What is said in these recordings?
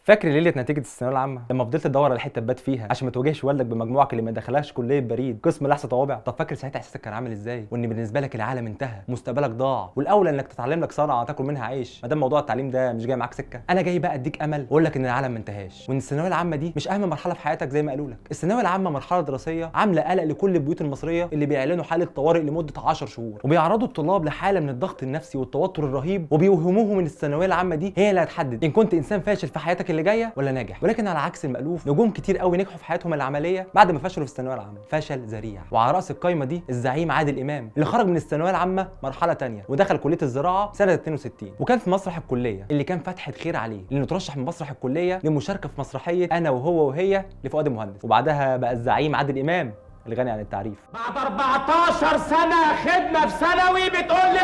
فاكر ليله نتيجه الثانويه العامه لما فضلت تدور على حته تبات فيها عشان ما تواجهش والدك بمجموعك اللي ما دخلكش كليه بريد قسم لحظه طوابع؟ طب فاكر ساعتها احساسك كان عامل ازاي؟ وان بالنسبه لك العالم انتهى، مستقبلك ضاع، والاولى انك تتعلم لك صنعه تاكل منها عيش، ما دام موضوع التعليم ده مش جاي معاك سكه. انا جاي بقى اديك امل واقول لك ان العالم ما انتهاش، وان الثانويه العامه دي مش اهم مرحله في حياتك زي ما قالوا لك. الثانويه العامه مرحله دراسيه عامله قلق لكل البيوت المصريه اللي بيعلنوا حاله طوارئ لمده 10 شهور، وبيعرضوا الطلاب لحاله من الضغط النفسي والتوتر الرهيب، وبيوهموهم ان الثانويه العامه دي هي اللي هتحدد ان كنت انسان فاشل في حياتك اللي جايه ولا ناجح. ولكن على عكس المألوف، نجوم كتير قوي نجحوا في حياتهم العمليه بعد ما فشلوا في الثانويه العامه فشل ذريع. وعلى راس القايمه دي الزعيم عادل امام اللي خرج من الثانويه العامه مرحله ثانيه ودخل كليه الزراعه سنه 62، وكان في مسرح الكليه اللي كان فتحه خير عليه لانه ترشح من مسرح الكليه للمشاركه في مسرحيه انا وهو وهي لفؤاد المهندس، وبعدها بقى الزعيم عادل امام الغني عن التعريف. بعد 14 سنه خدمه في ثانوي بتقول لي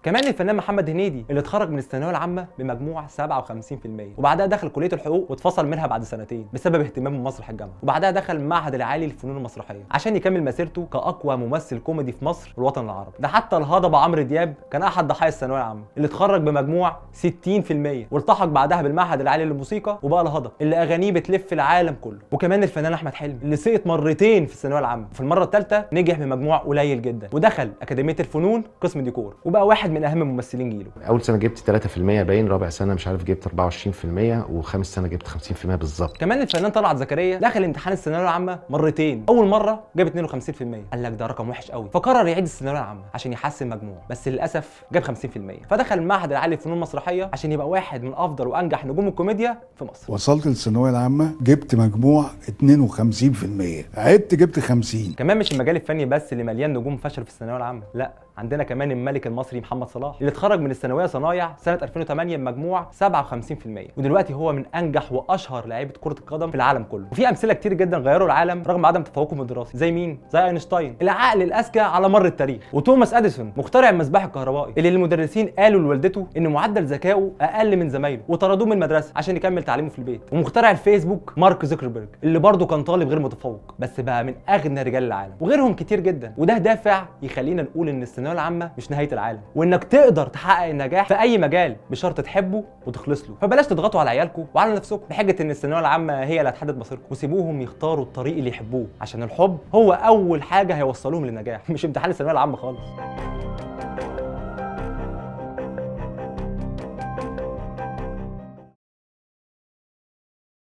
كمان الفنان محمد هنيدي اللي اتخرج من الثانويه العامه بمجموع 57%، وبعدها دخل كليه الحقوق واتفصل منها بعد سنتين بسبب اهتمامه بمسرح الجامعه، وبعدها دخل المعهد العالي للفنون المسرحيه عشان يكمل مسيرته كاقوى ممثل كوميدي في مصر والوطن العربي. ده حتى الهضبه عمرو دياب كان احد ضحايا الثانويه العامه اللي اتخرج بمجموع 60%، والتحق بعدها بالمعهد العالي للموسيقى وبقى الهضبه اللي اغانيه بتلف العالم كله. وكمان الفنان احمد حلمي اللي سقط مرتين في الثانويه العامه، في المره الثالثه نجح بمجموع قليل جدا ودخل اكاديميه الفنون قسم ديكور، وبقى واحد من اهم ممثلين جيله. اول سنه جبت 3% باين، رابع سنه مش عارف جبت 24%، وخامس سنه جبت 50% بالظبط. كمان الفنان طلعت زكريا دخل امتحان الثانويه العامه مرتين، اول مره جاب 52%، قال لك ده رقم وحش قوي، فقرر يعيد الثانويه العامه عشان يحسن مجموعه، بس للاسف جاب 50%، فدخل المعهد العالي للفنون المسرحيه عشان يبقى واحد من افضل وانجح نجوم الكوميديا في مصر. وصلت للثانويه العامه جبت مجموع 52%، عدت جبت 50. كمان مش المجال الفني بس اللي مليان نجوم فشلوا في الثانويه العامه، لا، عندنا كمان الملك المصري محمد صلاح اللي اتخرج من الثانويه صنايع سنه 2008 بمجموع 57%، ودلوقتي هو من انجح واشهر لعيبه كره القدم في العالم كله. وفي امثله كتير جدا غيروا العالم رغم عدم تفوقهم الدراسي، زي مين؟ زي اينشتاين العقل الاذكى على مر التاريخ، وتوماس اديسون مخترع المصباح الكهربائي اللي المدرسين قالوا لوالدته ان معدل ذكائه اقل من زمايله وطردوه من المدرسه عشان يكمل تعليمه في البيت، ومخترع الفيسبوك مارك زوكربيرج اللي برضه كان طالب غير متفوق بس بقى من اغنى رجال العالم، وغيرهم كتير جدا. وده دافع يخلينا نقول ان الثانويه العامه مش نهايه العالم، وانك تقدر تحقق النجاح في اي مجال بشرط تحبه وتخلص له. فبلاش تضغطوا على عيالكم وعلى نفسكم بحجه ان الثانويه العامه هي اللي هتحدد مصيركم، وسيبوهم يختاروا الطريق اللي يحبوه، عشان الحب هو اول حاجه هيوصلوهم للنجاح، مش امتحان الثانويه العامه خالص.